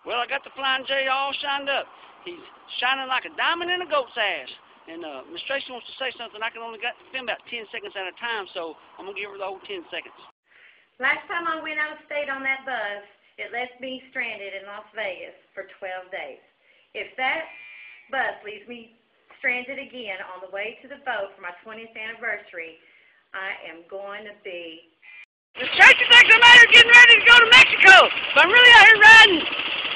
Well, I got the Flying J all shined up. He's shining like a diamond in a goat's ass. And Miss Tracy wants to say something. I can only film about 10 seconds at a time, so I'm going to give her the whole 10 seconds. Last time I went out of state on that bus, it left me stranded in Las Vegas for 12 days. If that bus leaves me stranded again on the way to the boat for my 20th anniversary, I am going to be... Miss Tracy thinks I'm out here getting ready to go to Mexico, but I'm really out here riding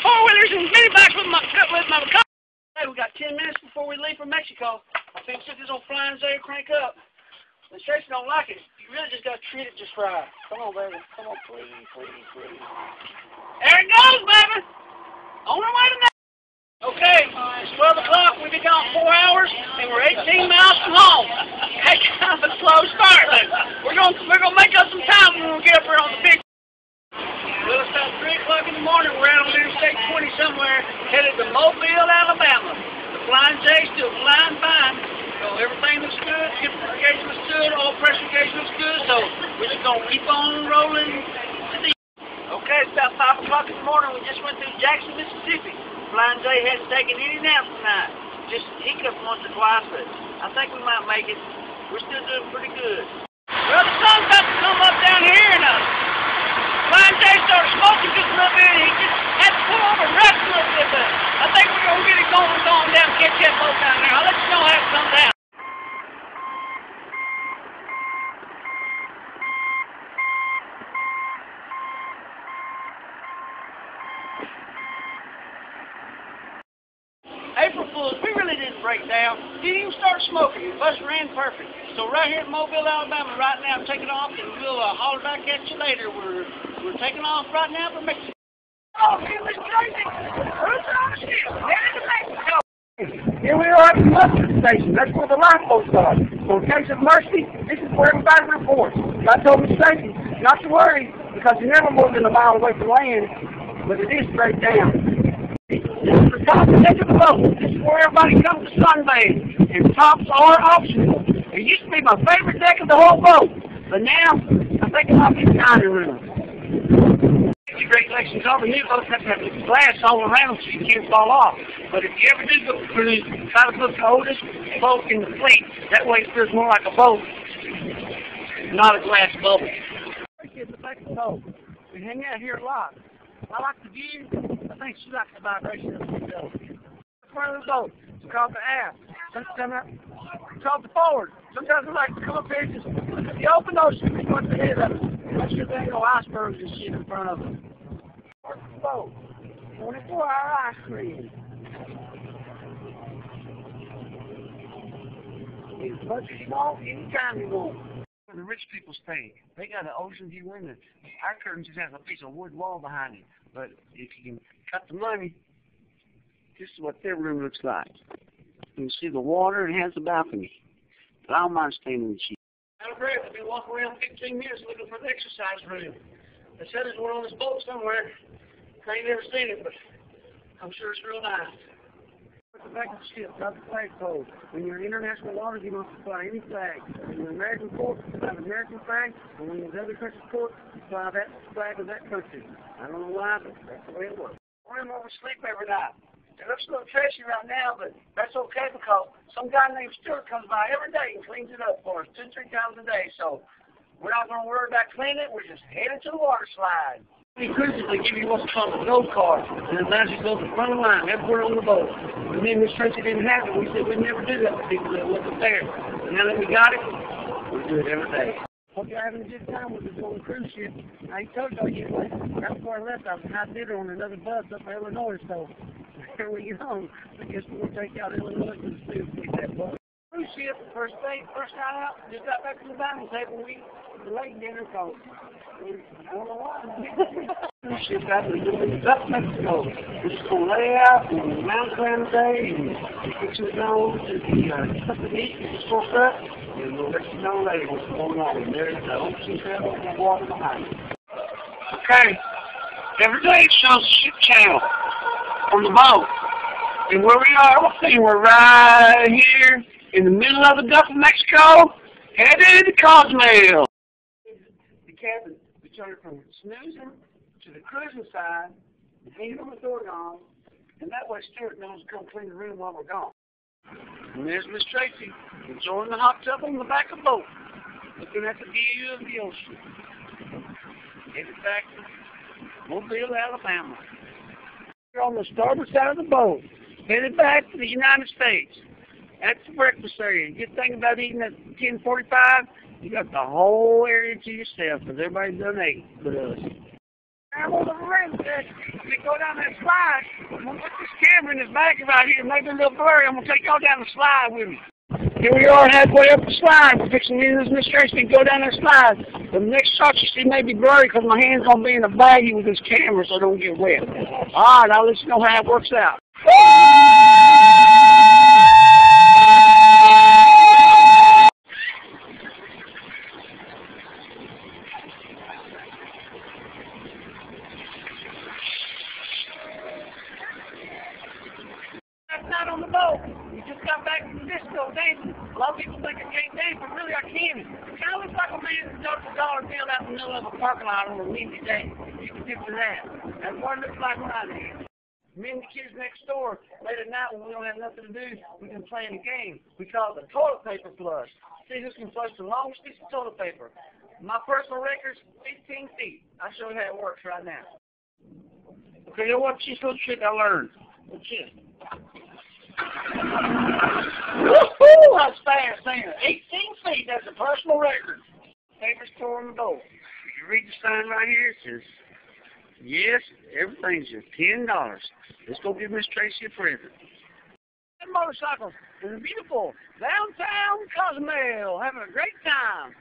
four-wheelers and mini-bikes with my car. Hey, we got 10 minutes before we leave for Mexico. I think since it's on Flying J crank up. Miss Tracy don't like it. You really just got to treat it just right. Come on, baby. Come on, please, please, please. There it goes, baby. On our way to Mexico. Okay, it's 12 o'clock. We've been gone 4 hours, and we're 18 miles from home. That's kind of a slow start, but we're gonna make up some time when we get up here on the big. Well, it's about 3 o'clock in the morning. We're out on Interstate 20 somewhere, headed to Mobile, Alabama. The Flying J's still flying fine. So everything looks good. Temperature gauge looks good. Oil pressure gauge looks good. So we're just gonna keep on rolling. Okay, it's about 5 o'clock in the morning. We just went through Jackson, Mississippi. Flying J hasn't taken any naps tonight. Just hiccup once or twice, but I think we might make it. We're still doing pretty good. Well, the sun's about to come up down here, and Flying J started smoking just a little bit, and he just had to pull over and rest a little bit, but I think we're going to get it going down and catch that boat down there. I'll let you know how it comes out. April Fools, we really didn't break down. Didn't even start smoking. The bus ran perfect. So right here in Mobile, Alabama, right now, I'm taking off, and we'll holler back at you later. We're taking off right now for Mexico. Oh, it was crazy. Headed to Mexico. Here we are at the mustard station. That's where the lifeboats are. So in case of emergency, this is where everybody reports. I told Miss Tracy not to worry, because you're never more than a mile away from land, but it is straight down. This is the top deck of the boat. This is where everybody comes to sunbathe, and tops are optional. It used to be my favorite deck of the whole boat, but now I think I'll be dining room. Regulations over new boats have to have glass all around so you can't fall off. But if you ever do go cruise, try to book the oldest boat in the fleet. That way it feels more like a boat, not a glass bubble. It's the back of the boat. We hang out here a lot. I like the view. I think she likes the vibration of the boat. The front of the boat, it's called the aft. Sometimes it's called the forward. Sometimes I like to come up here and just look at the open ocean and watch the head of it. Make sure there ain't no icebergs and shit in front of them. The boat, 24-hour ice cream. As much as you want, anytime you want. The rich people stay. They got an ocean view window. Our curtain just has a piece of wood wall behind it. But if you can cut the money, this is what their room looks like. You can see the water and it has a balcony. But I don't mind staying in the cheap. Out of breath. I've been walking around 15 minutes looking for the exercise room. They said there's one on this boat somewhere. I ain't never seen it, but I'm sure it's real nice. At the back of the ship, got the flagpole. When you're in international waters, you don't have to fly any flag. When you're in American port, you fly the American flag. And when you're in other countries' port, you fly that flag of that country. I don't know why, but that's the way it works. We're in oversleep every night. It looks a little trashy right now, but that's okay because some guy named Stuart comes by every day and cleans it up for us 2-3 times a day. So we're not going to worry about cleaning it. We're just headed to the water slide. In cruises, they give you what's called a gold card, and it allows you to go to the front of the line everywhere on the boat. But me and Miss Tracy didn't have it. We said we'd never do that to people that wasn't there. And now that we got it, we do it every day. Hope you're having a good time with this on the cruise ship. I told y'all yesterday, right before I left, I was high dinner on another bus up in Illinois, so here we go. I guess we'll take out Illinois to see if we get that boat. Cruise ship, first night out, just got back to the dining table. We late dinner because I don't know why. Cruise ship out to Mexico. We're just going to lay out and lounge around today and get you down to the something to eat, just for cut, and we'll let you know later what's going on. There's the ocean travel and the water behind it. Okay, every day it shows the ship channel on the boat. And where we are, we're right here in the middle of the Gulf of Mexico, headed to Cozumel. The cabin, we turn it from snoozing to the cruising side, The paint on the door gone, and that way Stuart knows to come clean the room while we're gone. And there's Miss Tracy enjoying the hot tub on the back of the boat, looking at the view of the ocean. Headed back to Mobile, Alabama. We're on the starboard side of the boat, headed back to the United States. That's the breakfast area. Good thing about eating at 10:45, you got the whole area to yourself, because everybody's done ate but us. I'm on the rim, we go down that slide. I'm going to put this camera in this bag right here, maybe a little blurry. I'm going to take y'all down the slide with me. Here we are halfway up the slide. We're fixing to use this administration and go down that slide. The next shot you see may be blurry because my hand's going to be in the baggie with this camera so I don't get wet. All right, I'll let you know how it works out. Not on the boat. We just got back from the disco dancing. A lot of people think I can't dance, but really I can. It kind of looks like a man who dumped a dollar bill out in the middle of a parking lot on a windy day. You can picture that. That's what it looks like when I dance. Me and the kids next door, late at night when we don't have nothing to do, we can play a game. We call it the toilet paper flush. See who can flush the longest piece of toilet paper. My personal record's 15 feet. I'll show you how it works right now. Okay, you know what? She's a little trick I learned. What's this? Woohoo! That's fast, ain't it? 18 feet, that's a personal record. Paper store on the boat. You read the sign right here, it says, yes, everything's just $10. Let's go give Miss Tracy a present. That motorcycle is a beautiful downtown Cozumel, having a great time.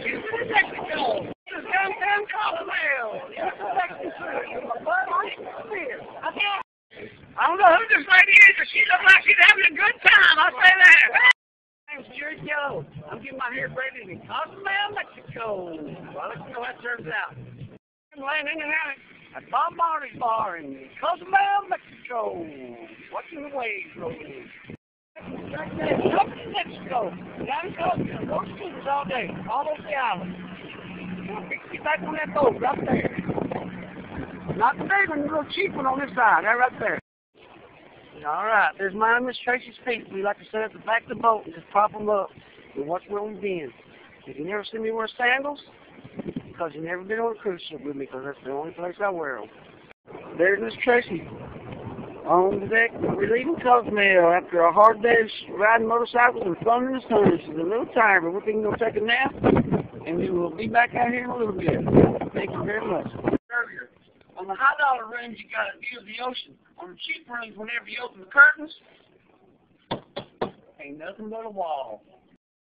Here's Mexico. Here's downtown Cozumel. Here's Mexico. I don't know who this lady is, but she looks like she's having a good time. I'll say that. My name's Jerry Joe. I'm getting my hair braided in Cozumel, Mexico. Well, let's see how that turns out. I'm laying in and out at Bob Marley's bar in Cozumel, Mexico. Watching the waves roll in. Right there, up in Mexico. Down in Cozumel. Go to school all day. All over the island. Get back on that boat right there. Not the big one, the little cheap one on this side. That right there. All right, there's mine and Miss Tracy's feet. We like to sit at the back of the boat and just prop them up and watch where we've been. If you never see me wear sandals, because you've never been on a cruise ship with me, because that's the only place I wear them. There's Miss Tracy on the deck. We're leaving Cozumel after a hard day riding motorcycles and fun in the sun. She's a little tired, but we're thinking we'll take a nap, and we will be back out here in a little bit. Thank you very much. Earlier, on the high dollar rooms, you got a view of the ocean. On the cheap rooms, whenever you open the curtains, ain't nothing but a wall.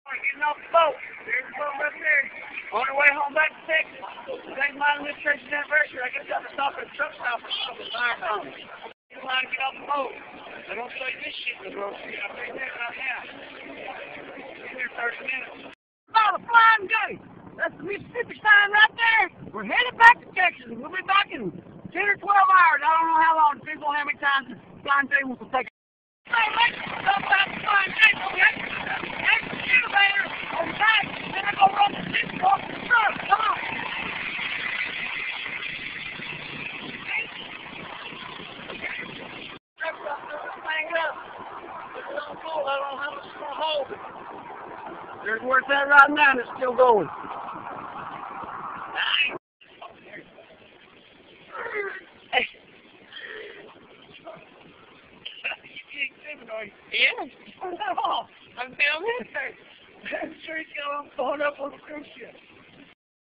All right, getting off the boat. There's the boat right there. On our way home back to Texas. Today's my and Miss Tracy's anniversary. I guess I have to stop at a truck stop for something. Get in line to get off the boat. They don't show you this shit in the grocery. I'll tell you that right now. Get there 30 minutes. About a flying day. That's the Mississippi sign right there. We're headed back to Texas. We'll be back in 10 or 12 hours. I don't know how long. Depends on how many times the flying day will take. Hey, let's talk about the flying day. So we have the elevator on the back. Then I go run the ship off the truck. Come on. I don't know how much it's going to hold. There's where it's at right now, and it's still going. Yeah, I'm down there. I'm sure he's going up on the cruise ship.